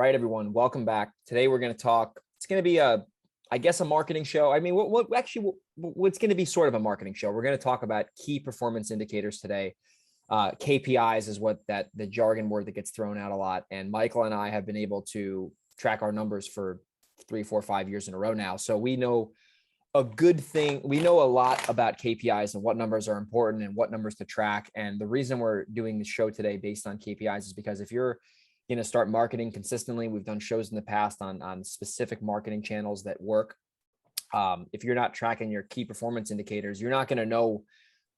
All right, everyone, welcome back. Today we're going to talk. It's going to be I guess, a marketing show. I mean, what's going to be sort of a marketing show. We're going to talk about key performance indicators today. KPIs is what the jargon word that gets thrown out a lot. And Michael and I have been able to track our numbers for 3, 4, 5 years in a row now. So we know a good thing. We know a lot about KPIs and what numbers are important and what numbers to track. And the reason we're doing the show today based on KPIs is because if you're going to start marketing consistently, we've done shows in the past on specific marketing channels that work. If you're not tracking your key performance indicators, you're not going to know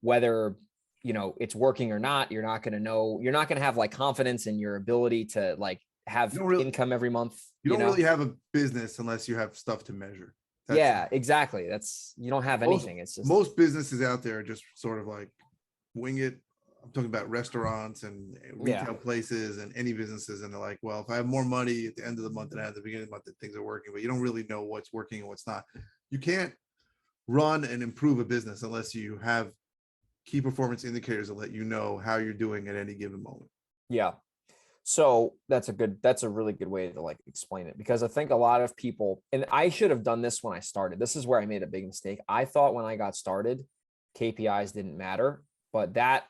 whether it's working or not. You're not going to have like confidence in your ability to like have income every month. You don't really have a business unless you have stuff to measure. Exactly. You don't have anything. It's just most businesses out there are just sort of like wing it. I'm talking about restaurants and retail places and any businesses. And they're like, well, if I have more money at the end of the month than I have at the beginning of the month, that things are working, but you don't really know what's working and what's not. You can't run and improve a business unless you have key performance indicators that let you know how you're doing at any given moment. Yeah. So that's a really good way to like explain it, because I think a lot of people, and I should have done this when I started. This is where I made a big mistake. I thought when I got started, KPIs didn't matter, but that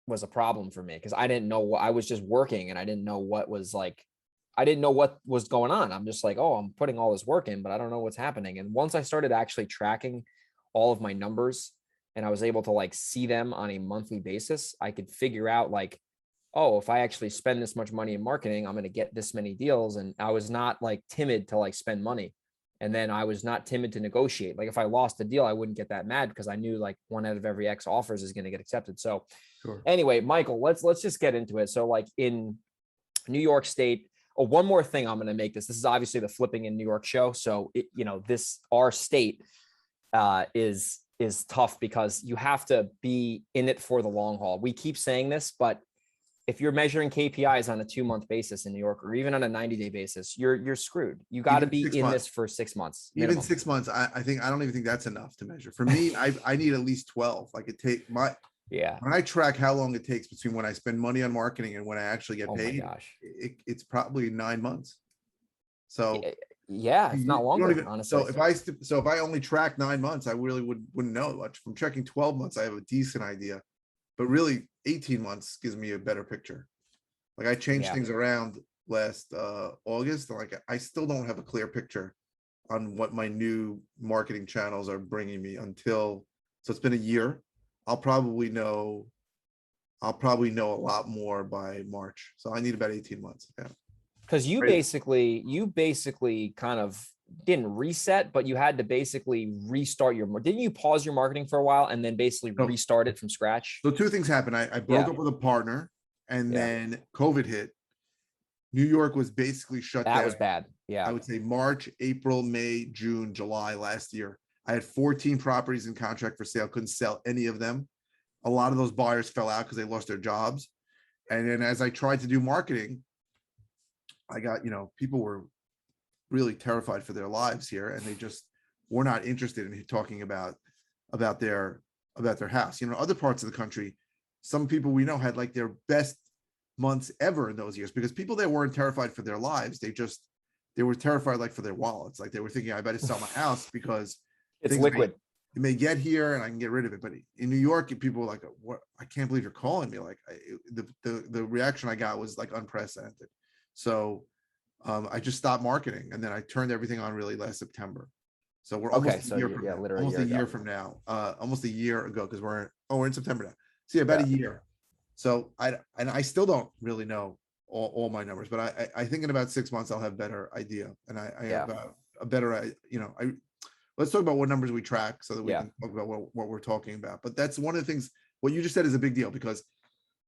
was a problem for me because I didn't know what I was just working and I didn't know what was like, I didn't know what was going on. I'm just like, oh, I'm putting all this work in, but I don't know what's happening. And once I started actually tracking all of my numbers and I was able to like see them on a monthly basis, I could figure out like, oh, if I actually spend this much money in marketing, I'm going to get this many deals. And I was not like timid to like spend money. And then I was not timid to negotiate. Like if I lost a deal, I wouldn't get that mad because I knew like 1 out of every X offers is going to get accepted. So Anyway, Michael, let's just get into it. So like in New York State, one more thing I'm going to make this is obviously the flipping in New York show. So our state is tough because you have to be in it for the long haul. We keep saying this, but if you're measuring KPIs on a 2-month basis in New York, or even on a 90-day basis, you're screwed. You got to be in this for 6 months. Minimum. Even 6 months, I don't even think that's enough to measure. For me, I need at least 12. Like when I track how long it takes between when I spend money on marketing and when I actually get paid, it's probably 9 months. So it's not longer, honestly. So if I only track 9 months, I really wouldn't know much. From checking 12 months, I have a decent idea, but really 18 months gives me a better picture. Like I changed things around last August. Like I still don't have a clear picture on what my new marketing channels are bringing me so it's been a year. I'll probably know a lot more by March. So I need about 18 months. Yeah. Because you basically kind of didn't reset, but you had to basically restart didn't you pause your marketing for a while and then basically restart it from scratch? So 2 things happened. I broke up with a partner and then COVID hit. New York was basically shut down. That was bad. Yeah. I would say March, April, May, June, July last year. I had 14 properties in contract for sale. Couldn't sell any of them. A lot of those buyers fell out because they lost their jobs. And then as I tried to do marketing, I got, people were really terrified for their lives here. And they just were not interested in talking about their house. Other parts of the country, some people we know had like their best months ever in those years because people there weren't terrified for their lives. They were terrified like for their wallets. Like they were thinking, I better sell my house because it's liquid. It may get here and I can get rid of it. But in New York, people were like, "What? I can't believe you're calling me!" Like the reaction I got was like unprecedented. So I just stopped marketing and then I turned everything on really last September. So we're almost a year from now. Almost a year from now. Almost a year ago because we're in September now. So about a year. So I still don't really know all my numbers, but I think in about 6 months I'll have a better idea and I have a better let's talk about what numbers we track so that we can talk about what we're talking about. But that's one of the things, what you just said is a big deal because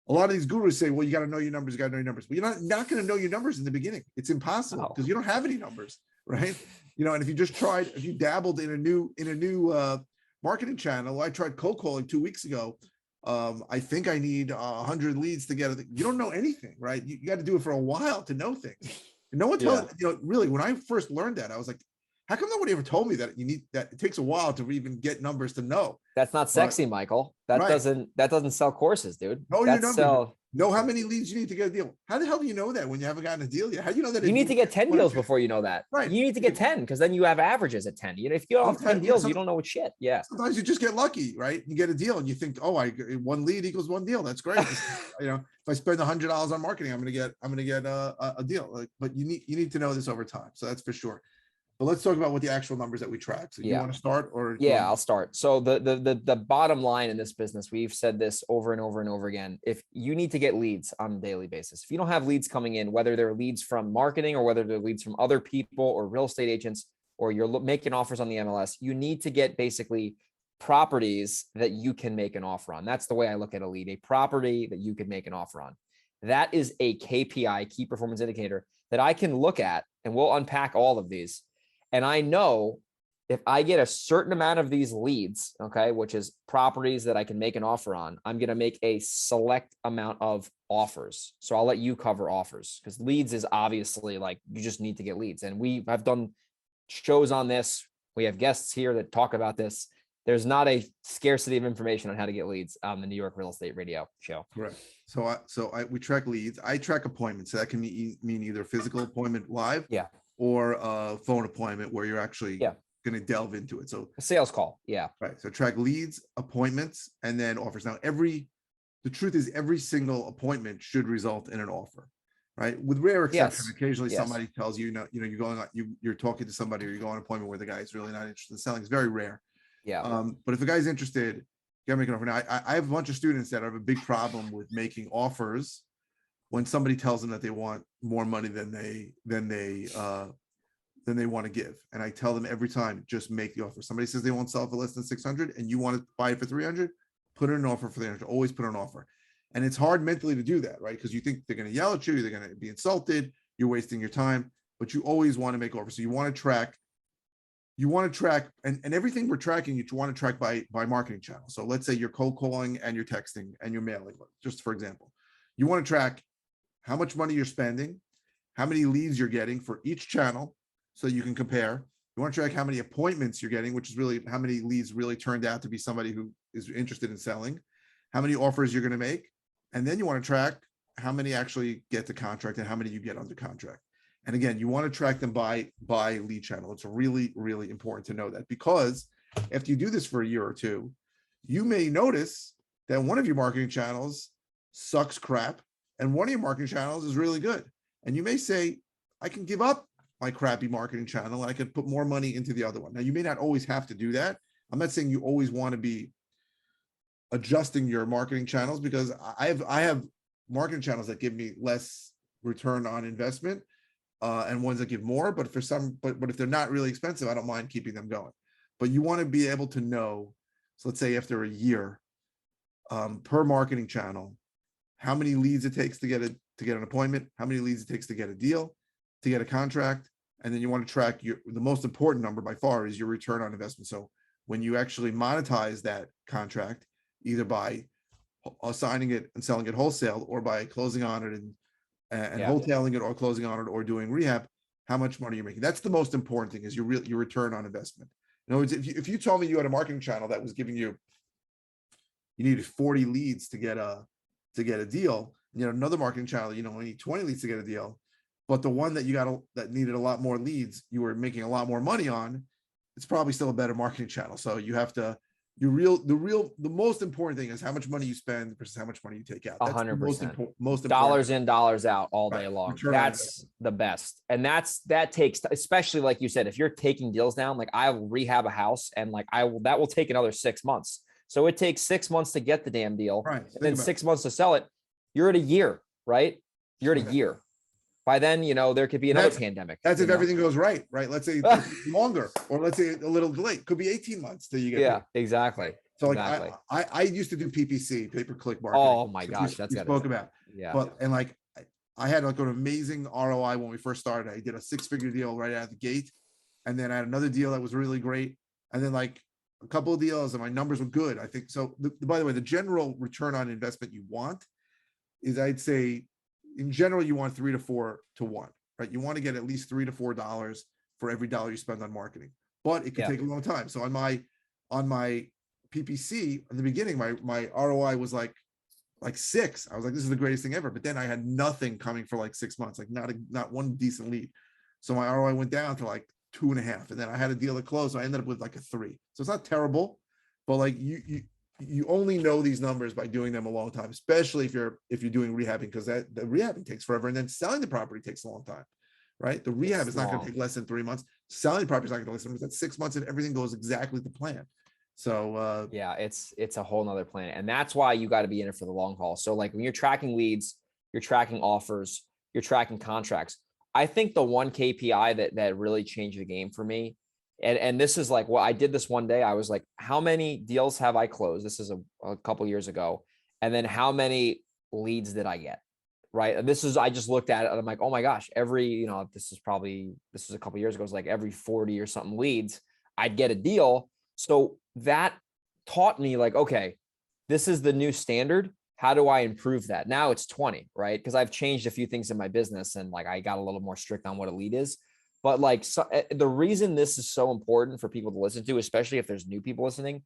a lot of these gurus say, well, you got to know your numbers, but you're not going to know your numbers in the beginning. It's impossible because you don't have any numbers, right? And if you dabbled in a new marketing channel, I tried cold calling 2 weeks ago. I think I need 100 leads to get it. You don't know anything, right? You got to do it for a while to know things. And no one tells, really, when I first learned that, I was like, How come nobody ever told me that you need that? It takes a while to even get numbers to know. That's not But sexy, Michael. That right, doesn't sell courses, dude. know your That's numbers. sell. Know how many leads you need to get a deal. How the hell do you know that when you haven't gotten a deal yet? How do you know that You if need you to get 10 want deals to, before you know that. right? You need to get 10 because then you have averages at 10. If you don't have 10 Sometimes, yeah, deals, you don't know what shit. Yeah. sometimes you just get lucky, right? You get a deal and you think, oh, one lead equals one deal. That's great. If I spend $100 on marketing, I'm gonna get a deal. Like, but you need to know this over time. So that's for sure. But let's talk about what the actual numbers that we track. So you Yeah. want to start or Yeah, I'll start. So the bottom line in this business, we've said this over and over and over again. If you need to get leads on a daily basis, if you don't have leads coming in, whether they're leads from marketing or whether they're leads from other people or real estate agents, or you're making offers on the MLS, you need to get basically properties that you can make an offer on. That's the way I look at a lead, a property that you could make an offer on. That is a KPI, key performance indicator, that I can look at, and we'll unpack all of these. And I know if I get a certain amount of these leads, okay, which is properties that I can make an offer on, I'm going to make a select amount of offers. So I'll let you cover offers because leads is obviously like, you just need to get leads. And we have done shows on this. We have guests here that talk about this. There's not a scarcity of information on how to get leads on the New York Real Estate Radio show. Correct. We track leads. I track appointments. So that can mean either physical appointment live, Yeah, or a phone appointment where you're actually going to delve into it. So a sales call. Yeah. Right. So track leads, appointments, and then offers. Now, the truth is every single appointment should result in an offer, right? With rare exception, occasionally somebody tells you, you're going on, you're talking to somebody or you go on an appointment where the guy is really not interested in selling. It's very rare. Yeah. But if a guy's interested, you gotta make an offer. Now, I have a bunch of students that have a big problem with making offers when somebody tells them that they want more money than they want to give. And I tell them every time, just make the offer. Somebody says they won't sell for less than 600 and you want to buy it for 300, put in an offer for 300. Always put an offer. And it's hard mentally to do that, right? Because you think they're going to yell at you, they're going to be insulted, you're wasting your time, but you always want to make offers. So you want to track, and everything we're tracking, you want to track by marketing channel. So let's say you're cold calling and you're texting and you're mailing, just for example. You want to track how much money you're spending, how many leads you're getting for each channel, so you can compare. You want to track how many appointments you're getting, which is really how many leads really turned out to be somebody who is interested in selling, how many offers you're going to make. And then you want to track how many actually get the contract and how many you get under contract. And again, you want to track them by lead channel. It's really, really important to know that, because after you do this for a year or two, you may notice that one of your marketing channels sucks crap and one of your marketing channels is really good. And you may say, I can give up my crappy marketing channel and I could put more money into the other one. Now, you may not always have to do that. I'm not saying you always want to be adjusting your marketing channels, because I have marketing channels that give me less return on investment and ones that give more, but if they're not really expensive, I don't mind keeping them going. But you want to be able to know, so let's say after a year, per marketing channel, how many leads it takes to get an appointment, how many leads it takes to get a deal, to get a contract. And then you want to track the most important number by far is your return on investment. So when you actually monetize that contract, either by assigning it and selling it wholesale or by closing on it and wholesaling it or closing on it or doing rehab, how much money you're making. That's the most important thing, is your return on investment. In other words, if you told me you had a marketing channel that was giving you needed 40 leads to get a deal, and you had another marketing channel, only need 20 leads to get a deal, but the one that that needed a lot more leads, you were making a lot more money on, it's probably still a better marketing channel. So you have to, the most important thing is how much money you spend versus how much money you take out. That's 100%. the most important. Dollars in, dollars out all day long. Return on That's the best. And that takes, especially like you said, if you're taking deals down, like I will rehab a house and that will take another 6 months. So it takes 6 months to get the damn deal, Right. and then 6 months to sell it. You're at a year, right? You're at a year. By then, there could be another pandemic. That's if everything goes right? Let's say longer, or let's say a little delayed. Could be 18 months till you get. Yeah, exactly. So like exactly. I used to do PPC, pay-per-click marketing. Oh my gosh, that's we spoke about. Yeah. But and like I had like an amazing ROI when we first started. I did a 6-figure deal right out of the gate, and then I had another deal that was really great, and then like a couple of deals, and my numbers were good. I think so. By the way, the general return on investment you want is, I'd say, in general, you want 3 to 4 to 1, right? You want to get at least $3 to $4 for every dollar you spend on marketing, but it could Yeah. take a long time. So on my PPC in the beginning, my ROI was like 6. I was like, this is the greatest thing ever. But then I had nothing coming for like 6 months, like not one decent lead. So my ROI went down to like 2.5. And then I had a deal that closed. So I ended up with like a 3. So it's not terrible, but like you only know these numbers by doing them a long time, especially if you're doing rehabbing, because the rehabbing takes forever. And then selling the property takes a long time, right? The rehab is not going to take less than 3 months. Selling the property is not going to take less than 3 months. That's 6 months if everything goes exactly to plan. So yeah, it's a whole nother planet. And that's why you got to be in it for the long haul. So like when you're tracking leads, you're tracking offers, you're tracking contracts. I think the one KPI that really changed the game for me, and this is like, well, I did this one day. I was like, how many deals have I closed? This is a couple years ago. And then how many leads did I get? Right. And I just looked at it and I'm like, oh my gosh, this is a couple years ago. It was like every 40 or something leads, I'd get a deal. So that taught me like, okay, this is the new standard. How do I improve that? Now it's 20, right? Because I've changed a few things in my business and like I got a little more strict on what a lead is. But like the reason this is so important for people to listen to, especially if there's new people listening,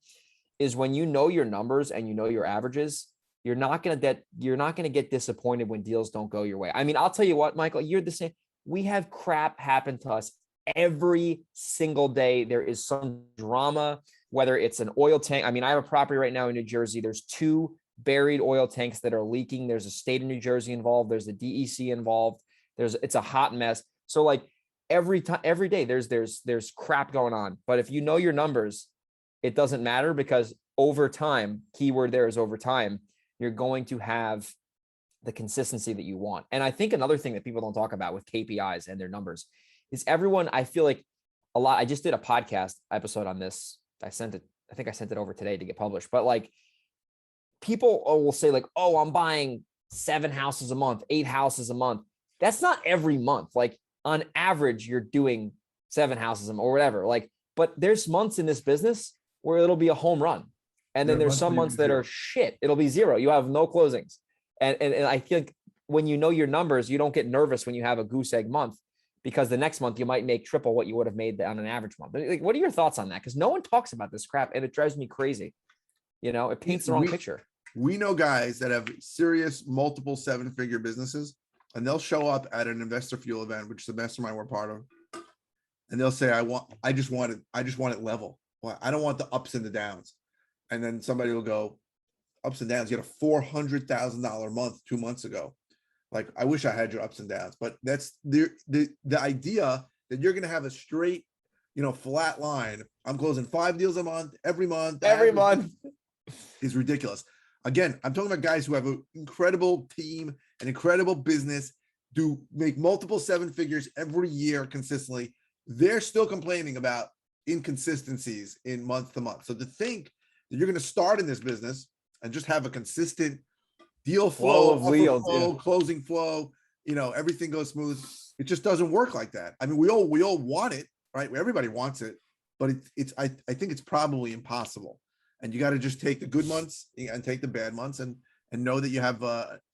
is when you know your numbers and you know your averages, you're not going to get disappointed when deals don't go your way. I mean, I'll tell you what, Michael, you're the same. We have crap happen to us every single day. There is some drama, whether it's an oil tank. I mean, I have a property right now in New Jersey. There's 2 buried oil tanks that are leaking. There's a state of New Jersey involved. There's a DEC involved. It's a hot mess. So like every day there's crap going on. But if you know your numbers, it doesn't matter, because over time, keyword there is over time, you're going to have the consistency that you want. And I think another thing that people don't talk about with KPIs and their numbers is I feel like I just did a podcast episode on this. I think I sent it over today to get published, but like people will say like, oh, I'm buying 7 houses a month, 8 houses a month. That's not every month. Like on average, you're doing 7 houses or whatever. Like, but there's months in this business where it'll be a home run. And then there's some months that are shit. It'll be 0. You have no closings. And I think when you know your numbers, you don't get nervous when you have a goose egg month, because the next month you might make triple what you would have made on an average month. Like, what are your thoughts on that? Because no one talks about this crap and it drives me crazy. It paints the wrong picture. We know guys that have serious multiple 7-figure businesses, and they'll show up at an investor fuel event, which is the mastermind we're part of. And they'll say, I just want it level. Well, I don't want the ups and the downs. And then somebody will go, ups and downs. You had a $400,000 month 2 months ago. Like, I wish I had your ups and downs, but that's the idea that you're going to have a straight, flat line. I'm closing 5 deals a month, every month. Is ridiculous. Again, I'm talking about guys who have an incredible team, an incredible business, do make multiple 7 figures every year consistently. They're still complaining about inconsistencies in month to month. So to think that you're going to start in this business and just have a consistent deal flow, closing flow, everything goes smooth. It just doesn't work like that. I mean, we all want it, right? Everybody wants it, but I think it's probably impossible. And you got to just take the good months and take the bad months and know that you have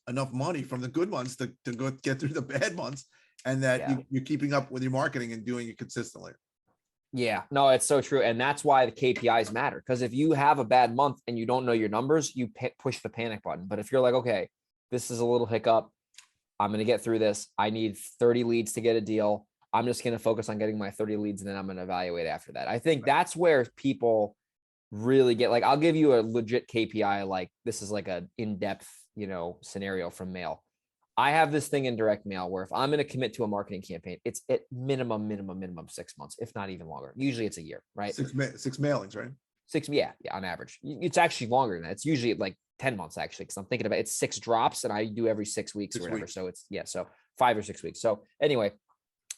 enough money from the good months to go get through the bad months, and that you're keeping up with your marketing and doing it consistently. Yeah, no, it's so true. And that's why the KPIs matter. Because if you have a bad month and you don't know your numbers, you push the panic button. But if you're like, okay, this is a little hiccup, I'm going to get through this. I need 30 leads to get a deal. I'm just going to focus on getting my 30 leads, and then I'm going to evaluate after that. I think that's where people really get, like, I'll give you a legit KPI. Like, this is like a in-depth, scenario from mail. I have this thing in direct mail where if I'm going to commit to a marketing campaign, it's at minimum 6 months, if not even longer. Usually it's a year, right? 6 mailings, right? 6. Yeah. On average. It's actually longer than that. It's usually like 10 months actually. Cause I'm thinking about it's 6 drops and I do every 6 weeks or whatever. So it's, so 5 or 6 weeks. So anyway,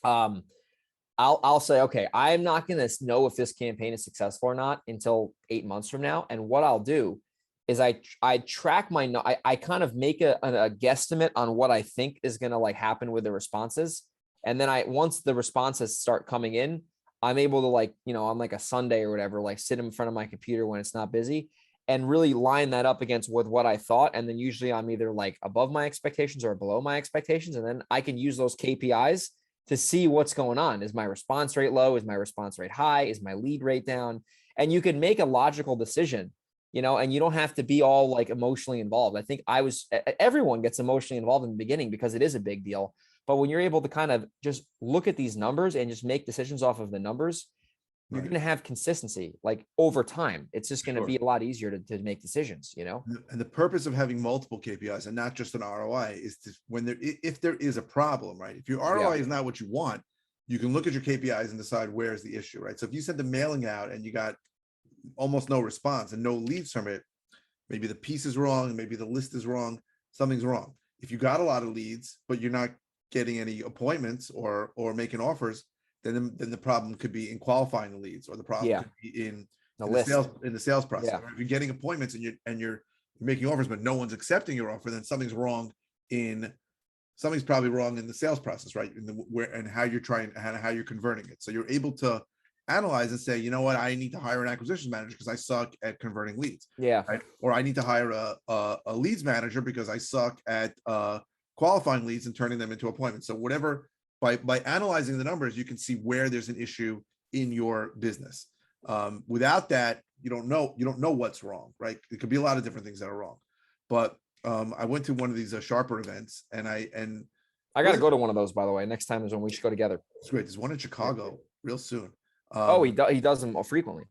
I'll say, okay, I'm not going to know if this campaign is successful or not until 8 months from now. And what I'll do is I track I kind of make a guesstimate on what I think is going to like happen with the responses. And then once the responses start coming in, I'm able to like, on like a Sunday or whatever, like sit in front of my computer when it's not busy and really line that up against with what I thought. And then usually I'm either like above my expectations or below my expectations. And then I can use those KPIs to see what's going on. Is my response rate low? Is my response rate high? Is my lead rate down? And you can make a logical decision, and you don't have to be all like emotionally involved. I think everyone gets emotionally involved in the beginning because it is a big deal. But when you're able to kind of just look at these numbers and just make decisions off of the numbers, you're Right. going to have consistency like over time. It's just going to Sure. be a lot easier to make decisions, And the purpose of having multiple KPIs and not just an ROI is to if there is a problem, right? If your ROI is not what you want, you can look at your KPIs and decide where's the issue, right? So if you send the mailing out and you got almost no response and no leads from it, maybe the piece is wrong, maybe the list is wrong, something's wrong. If you got a lot of leads, but you're not getting any appointments or making offers, then the problem could be in qualifying the leads, or the problem could be in the sales process. Yeah. If you're getting appointments and you're making offers, but no one's accepting your offer, then something's probably wrong in the sales process, right? And how you're converting it. So you're able to analyze and say, you know what, I need to hire an acquisition manager because I suck at converting leads. Yeah. Right? Or I need to hire a leads manager because I suck at qualifying leads and turning them into appointments. So whatever, by analyzing the numbers, you can see where there's an issue in your business. Without that, you don't know what's wrong, right? It could be a lot of different things that are wrong. But I went to one of these Sharper events, and I got to go to one of those, by the way. Next time there's one, we should go together. It's great. There's one in Chicago real soon. He does them frequently.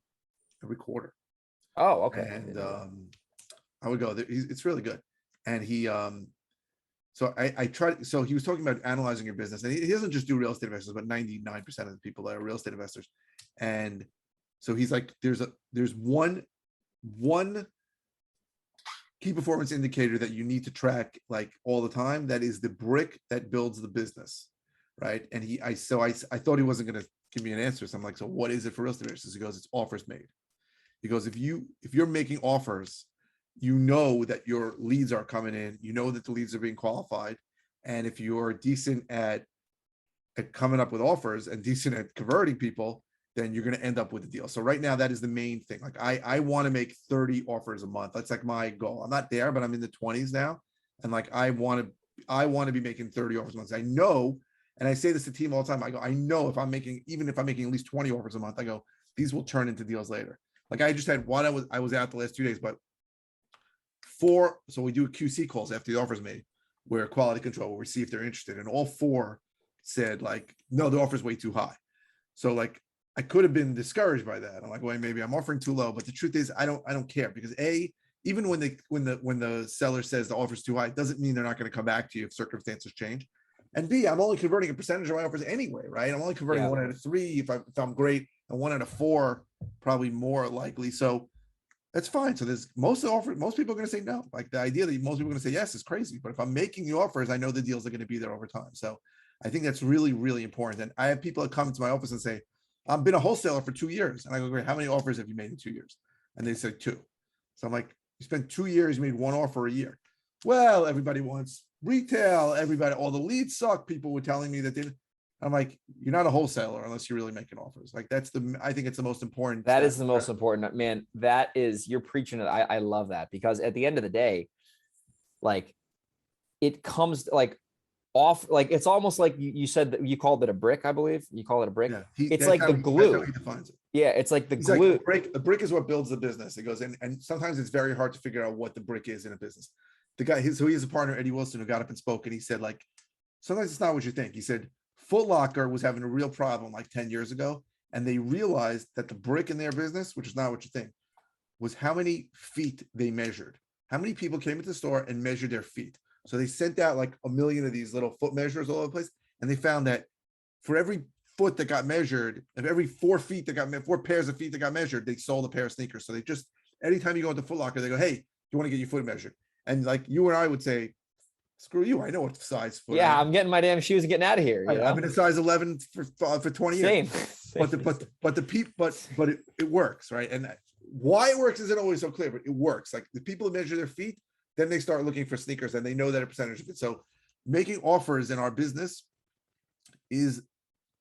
Every quarter. Oh, okay. And I would go there. It's really good. And he so I tried. So he was talking about analyzing your business, and he doesn't just do real estate investors, but 99% of the people that are real estate investors. And so he's like, there's one key performance indicator that you need to track like all the time. That is the brick that builds the business, right? And I thought he wasn't going to give me an answer. So I'm like, so what is it for real estate investors? He goes, it's offers made. He goes, if you're making offers, you know that your leads are coming in, you know that the leads are being qualified. And if you're decent at coming up with offers and decent at converting people, then you're going to end up with a deal. So right now, that is the main thing. Like I want to make 30 offers a month. That's like my goal. I'm not there, but I'm in the 20s now. And like, I want to be making 30 offers a month. I know, and I say this to the team all the time. I go, I know if I'm making at least 20 offers a month, I go, these will turn into deals later. Like I just had one, I was out the last 2 days, but 4, so we do QC calls after the offer's made, where quality control, where we see if they're interested. And all 4 said like, no, the offer's way too high. So like, I could have been discouraged by that. I'm like, well, maybe I'm offering too low, but the truth is I don't care, because even when the seller says the offer's too high, it doesn't mean they're not going to come back to you if circumstances change. And B, I'm only converting a percentage of my offers anyway, right? I'm only converting 1 out of 3 if I'm great, and 1 out of 4 probably more likely. So that's fine. So there's most people are going to say no. Like the idea that most people are going to say yes is crazy. But if I'm making the offers, I know the deals are going to be there over time. So I think that's really, really important. And I have people that come into my office and say, I've been a wholesaler for 2 years. And I go, great, how many offers have you made in 2 years? And they said 2. So I'm like, you spent 2 years, you made 1 offer a year. Well, everybody wants retail. All the leads suck. People were telling me that I'm like, you're not a wholesaler unless you're really making offers. Like I think it's the most important. That is the most important, man. You're preaching it. I love that, because at the end of the day, like it comes like off, like it's almost like you said that you called it a brick. I believe you call it a brick. Yeah, it's like the glue. That's how he defines it. Yeah, it's like the glue. Like the brick is what builds the business. It goes in, and sometimes it's very hard to figure out what the brick is in a business. The guy, so he has a partner, Eddie Wilson, who got up and spoke, and he said, like, sometimes it's not what you think. He said Foot Locker was having a real problem like 10 years ago, and they realized that the brick in their business, which is not what you think, was how many feet they measured. How many people came into the store and measured their feet. So they sent out like 1 million of these little foot measurers all over the place, and they found that for every foot that got measured, of every 4 pairs of feet that got measured, they sold a pair of sneakers. So they just, anytime you go into Foot Locker, they go, hey, do you want to get your foot measured? And like you and I would say, screw you, I know what size foot. Yeah, I'm getting my damn shoes and getting out of here. I've been a size 11 for 20 years. Same. But it works, right? And why it works isn't always so clear, but it works. Like the people who measure their feet, then they start looking for sneakers, and they know that a percentage of it. So making offers in our business is,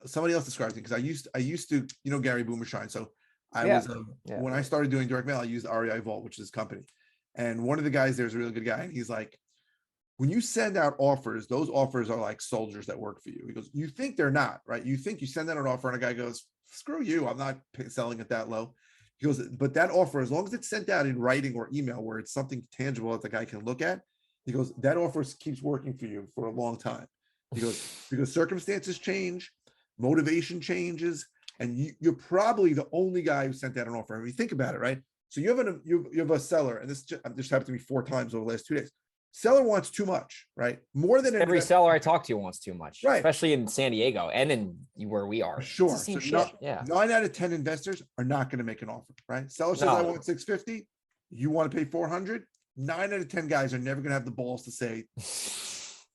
somebody else describes it, because I used to, Gary Boomershine. So when I started doing direct mail, I used REI Vault, which is his company. And one of the guys there is a really good guy. And he's like, when you send out offers, those offers are like soldiers that work for you. He goes, you think they're not, right? You think you send out an offer and a guy goes, screw you, I'm not selling it that low. He goes, but that offer, as long as it's sent out in writing or email where it's something tangible that the guy can look at, he goes, that offer keeps working for you for a long time. He goes, because circumstances change, motivation changes, and you're probably the only guy who sent out an offer. I mean, think about it, right? So you have a seller, and this happened to me 4 times over the last 2 days. Seller wants too much, right? More than Every seller I talk to wants too much, right? Especially in San Diego and in where we are. Sure. So yeah. 9 out of 10 investors are not going to make an offer, right? Seller says, I want 650. You want to pay 400. 9 out of 10 guys are never going to have the balls to say,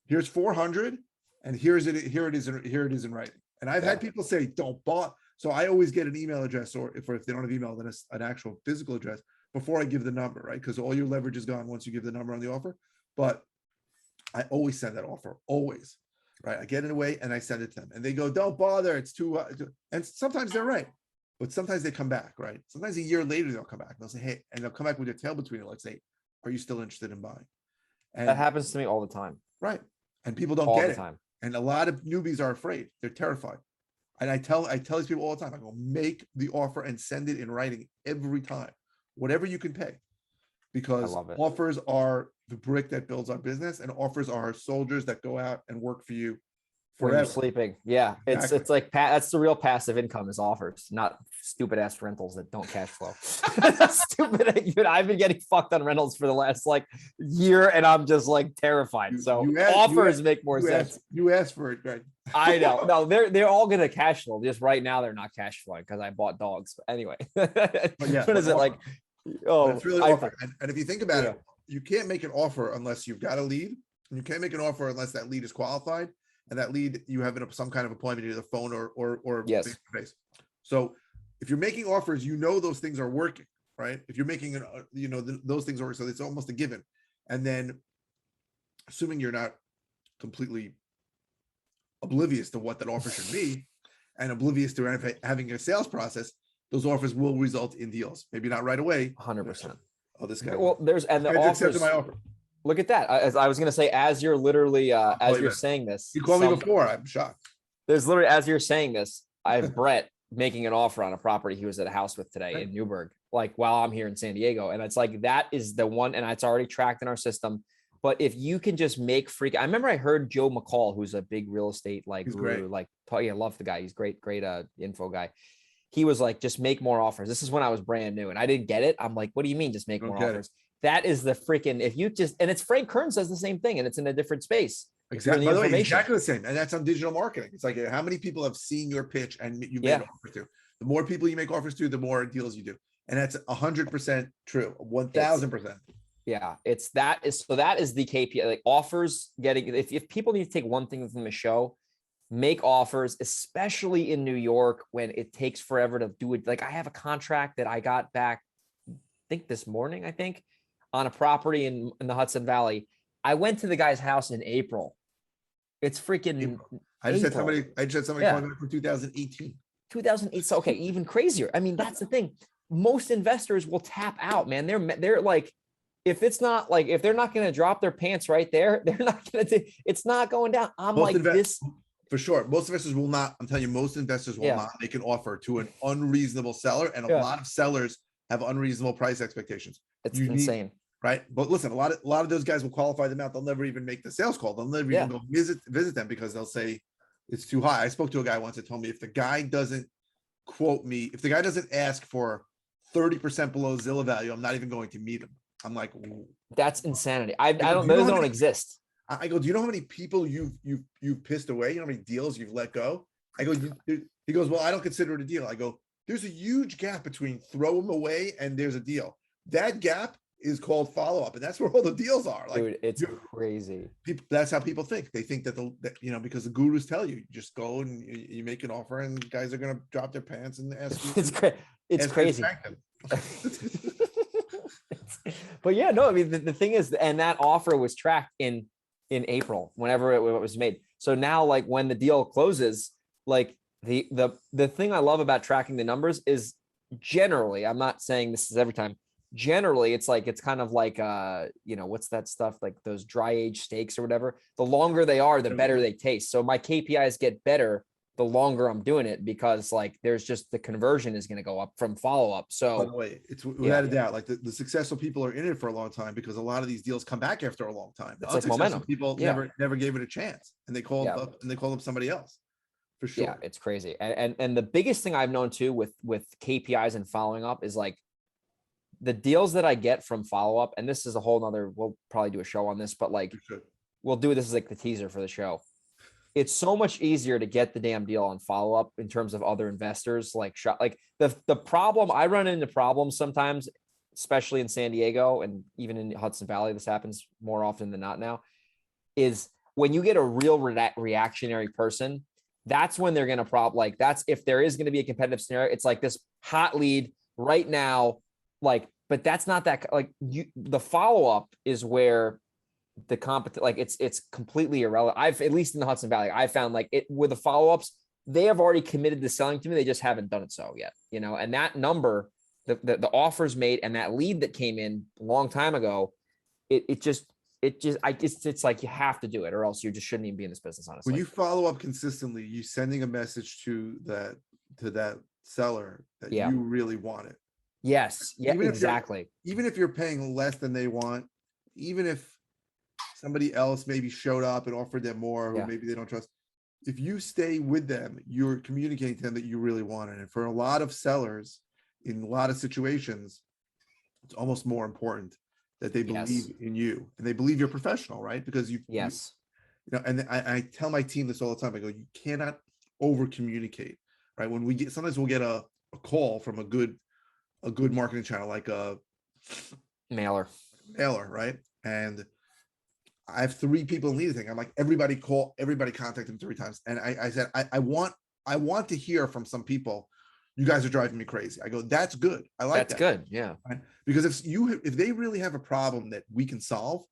here's 400 and here it is in writing. And I've had people say, don't bother. So I always get an email address, or if they don't have email, then an actual physical address before I give the number, right? Because all your leverage is gone once you give the number on the offer. But I always send that offer, always, right? I get it away and I send it to them, and they go, "Don't bother, it's too." And sometimes they're right, but sometimes they come back, right? Sometimes a year later they'll come back and they'll say, "Hey," and they'll come back with their tail between it. Let's say, "Are you still interested in buying?" And that happens to me all the time, right? And people don't get it. And a lot of newbies are afraid; they're terrified. And I tell these people all the time, I go, make the offer and send it in writing every time, whatever you can pay. Because offers are the brick that builds our business, and offers are soldiers that go out and work for you forever. When you're sleeping. Yeah. Exactly. It's like, that's the real passive income is offers, not stupid ass rentals that don't cash flow. Stupid. I've been getting fucked on rentals for the last like year, and I'm just like terrified. Offers make more sense. You asked for it, right? I know. No, they're all gonna cash flow. Just right now, they're not cash flowing because I bought dogs. But anyway, what is it like? Oh, it's really offer. And if you think about it, you can't make an offer unless you've got a lead. And you can't make an offer unless that lead is qualified, and that lead you have some kind of appointment, either phone or yes. face-to-face. So if you're making offers, those things are working, right? If you're making those things are, so it's almost a given. And then, assuming you're not completely oblivious to what that offer should be, and oblivious to having a sales process, those offers will result in deals. Maybe not right away. 100%. Oh, this guy. Well, the offers. My offer. Look at that. As I was going to say, as you're literally, as you're saying this. You called me before. I'm shocked. There's literally, as you're saying this, I have Brett making an offer on a property he was at a house with today in Newburgh, like while I'm here in San Diego. And it's like, that is the one, and it's already tracked in our system. But if you can just make I remember I heard Joe McCall, who's a big real estate guru, I love the guy. He's great info guy. He was like, just make more offers. This is when I was brand new and I didn't get it. I'm like, what do you mean just make more offers? That is the freaking, if you just, and it's Frank Kern says the same thing, and it's in a different space. Exactly. By the way, exactly the same. And that's on digital marketing. It's like, how many people have seen your pitch and you made offers to? The more people you make offers to, the more deals you do. And that's 100% true. 1000%. Yeah, that is the KPI, like offers getting, if people need to take one thing from the show, make offers, especially in New York when it takes forever to do it. Like I have a contract that I got back, I think this morning, on a property in the Hudson Valley. I went to the guy's house in April. It's freaking I just had somebody calling me from 2018. 2008. So okay, even crazier. I mean, that's the thing. Most investors will tap out, man. They're like, if they're not going to drop their pants right there, they're not going to. It's not going down. This for sure. Most investors will not. I'm telling you, most investors will not make an offer to an unreasonable seller, and a lot of sellers have unreasonable price expectations. It's insane, right? But listen, a lot of those guys will qualify them out. They'll never even make the sales call. They'll never even go visit them because they'll say it's too high. I spoke to a guy once that told me if the guy doesn't quote me, if the guy doesn't ask for 30% below Zillow value, I'm not even going to meet him. I'm like, that's insanity. Those don't exist. I go, do you know how many people you've pissed away? You know how many deals you've let go? I go, he goes, well, I don't consider it a deal. I go, there's a huge gap between throw them away and there's a deal. That gap is called follow-up, and that's where all the deals are. Like, dude, it's crazy. That's how people think. They think that because the gurus tell you just go and you make an offer, and guys are gonna drop their pants and ask you. It's crazy. But yeah, no, I mean the thing is, and that offer was tracked in April, whenever it was made. So now, like when the deal closes, like the thing I love about tracking the numbers is generally, I'm not saying this is every time, generally it's like, it's kind of like, you know, what's that stuff, like those dry aged steaks or whatever, the longer they are, the better they taste. So my KPIs get better the longer I'm doing it, because like there's just, the conversion is going to go up from follow-up. By So the way, it's yeah, without a doubt, like the successful people are in it for a long time because a lot of these deals come back after a long time. The it's like unsuccessful momentum. people Yeah. never gave it a chance, and they called Yeah. up and they called up somebody else for Yeah, sure. it's crazy. And the biggest thing I've known too with KPIs and following up is like the deals that I get from follow up, and this is a whole nother, we'll probably do a show on this, but like You should. we'll do this as like the teaser for the show. It's so much easier to get the damn deal on follow up in terms of other investors. Like the problem, I run into problems sometimes, especially in San Diego and even in Hudson Valley, this happens more often than not now, is when you get a real reactionary person, that's when they're going to like, that's if there is going to be a competitive scenario, it's like this hot lead right now, like, but that's not that, like the follow-up is where the like it's completely irrelevant. I've, at least in the Hudson Valley, I found like it with the follow-ups, they have already committed to selling to me. They just haven't done it so yet, you know, and that number, the offers made and that lead that came in a long time ago, it's like you have to do it or else you just shouldn't even be in this business, honestly. When you follow up consistently, you sending a message to that seller that you really want it. Yes. Yeah, Even exactly. Even if you're paying less than they want, even if somebody else maybe showed up and offered them more, who maybe they don't trust, if you stay with them, you're communicating to them that you really want it. And for a lot of sellers in a lot of situations, it's almost more important that they believe in you and they believe you're professional, right? Because you know, and I tell my team this all the time. I go, you cannot over communicate, right? When we get, sometimes we'll get a call from a good marketing channel, like a mailer, right? And I have 3 people in lead thing. I'm like, everybody contact them 3 times. And I said, I want to hear from some people. You guys are driving me crazy. I go, that's good. I like that. That's good. Yeah. Right? Because if they really have a problem that we can solve,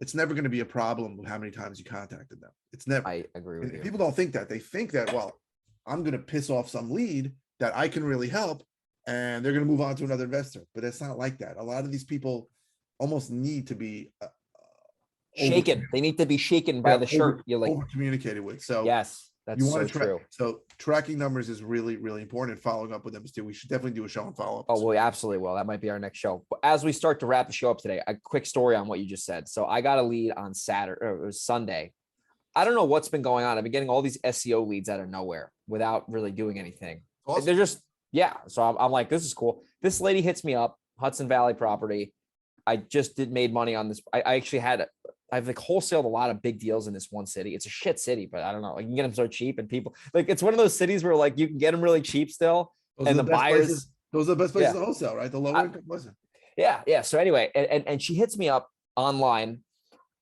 it's never going to be a problem with how many times you contacted them. It's never. I agree with you. People don't think that. They think that, well, I'm going to piss off some lead that I can really help, and they're going to move on to another investor. But it's not like that. A lot of these people almost need to be shaken. They need to be shaken by the shirt. You're like over communicated with. So yes, that's so true. So tracking numbers is really, really important. And following up with them too. We should definitely do a show on follow up. Oh, we absolutely will. That might be our next show. But as we start to wrap the show up today, a quick story on what you just said. So I got a lead on Saturday, or it was Sunday. I don't know what's been going on. I've been getting all these SEO leads out of nowhere without really doing anything. Awesome. They're just, so I'm like, this is cool. This lady hits me up, Hudson Valley property. I just made money on this. I actually I've like wholesaled a lot of big deals in this one city. It's a shit city, but I don't know. You can get them so cheap, and people like, it's one of those cities where like you can get them really cheap still. And the buyers, those are the best places to wholesale, right? The lower income person. Yeah. So anyway, and she hits me up online.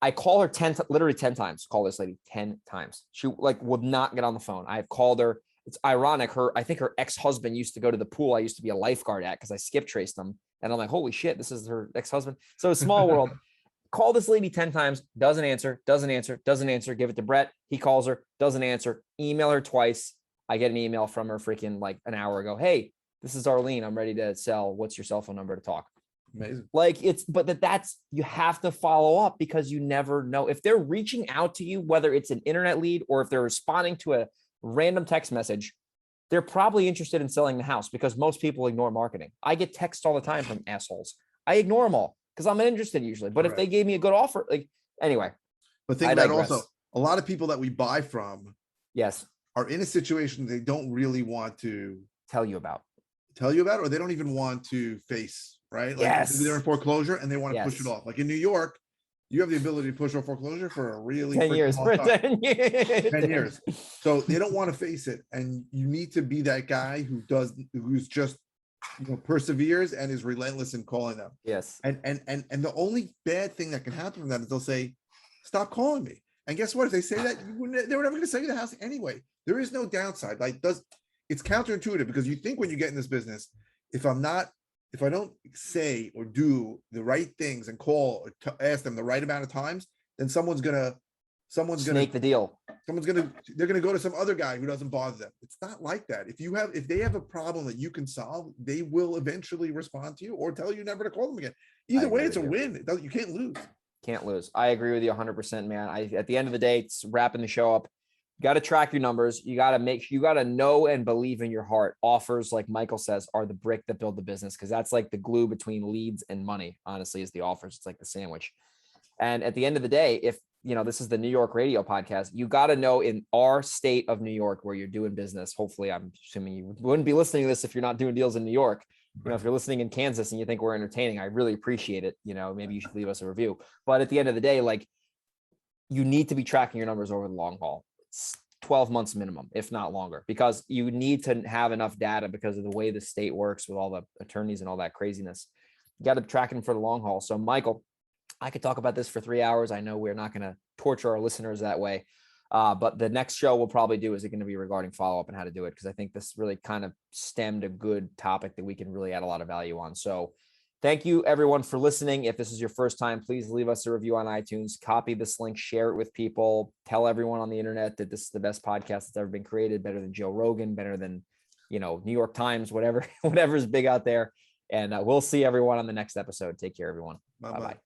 I call her literally 10 times. Call this lady 10 times. She like would not get on the phone. I've called her. It's ironic. I think her ex-husband used to go to the pool I used to be a lifeguard at because I skip traced them. And I'm like, holy shit, this is her ex-husband. So small world. Call this lady 10 times, doesn't answer. Give it to Brett. He calls her, doesn't answer. Email her twice. I get an email from her freaking like an hour ago. Hey, this is Arlene. I'm ready to sell. What's your cell phone number to talk? Amazing. Like that's, you have to follow up because you never know if they're reaching out to you, whether it's an internet lead or if they're responding to a random text message, they're probably interested in selling the house because most people ignore marketing. I get texts all the time from assholes. I ignore them all because I'm uninterested usually. But if they gave me a good offer, like anyway. But think that also a lot of people that we buy from are in a situation they don't really want to tell you about, or they don't even want to face, right? Like they're in foreclosure and they want to push it off. Like in New York, you have the ability to push off foreclosure for a really 10 years. long time. 10 years. So they don't want to face it. And you need to be that guy who's just, perseveres and is relentless in calling them. Yes. And the only bad thing that can happen from that is they'll say, stop calling me. And guess what? If they say that, they were never going to sell you the house anyway. There is no downside. It's counterintuitive because you think when you get in this business, if I don't say or do the right things and call or ask them the right amount of times, then someone's going to someone's gonna snake the deal. they're gonna go to some other guy who doesn't bother them. It's not like that. If they have a problem that you can solve, they will eventually respond to you or tell you never to call them again. Either way, it's a win. You can't lose. Can't lose. I agree with you 100%, man. At the end of the day, it's wrapping the show up. You got to track your numbers. You got to know and believe in your heart. Offers, like Michael says, are the brick that build the business, because that's like the glue between leads and money, honestly, is the offers. It's like the sandwich. And at the end of the day, if this is the New York radio podcast, you got to know, in our state of New York where you're doing business, hopefully, I'm assuming you wouldn't be listening to this if you're not doing deals in New York. If you're listening in Kansas and you think we're entertaining, I really appreciate it. Maybe you should leave us a review. But at the end of the day, like, you need to be tracking your numbers over the long haul. It's 12 months minimum, if not longer, because you need to have enough data because of the way the state works with all the attorneys and all that craziness. You got to track them for the long haul. So, Michael, I could talk about this for 3 hours. I know we're not going to torture our listeners that way. But the next show we'll probably do is going to be regarding follow-up and how to do it, because I think this really kind of stemmed a good topic that we can really add a lot of value on. So thank you, everyone, for listening. If this is your first time, please leave us a review on iTunes, copy this link, share it with people, tell everyone on the internet that this is the best podcast that's ever been created, better than Joe Rogan, better than, New York Times, whatever's big out there. And we'll see everyone on the next episode. Take care, everyone. Bye-bye.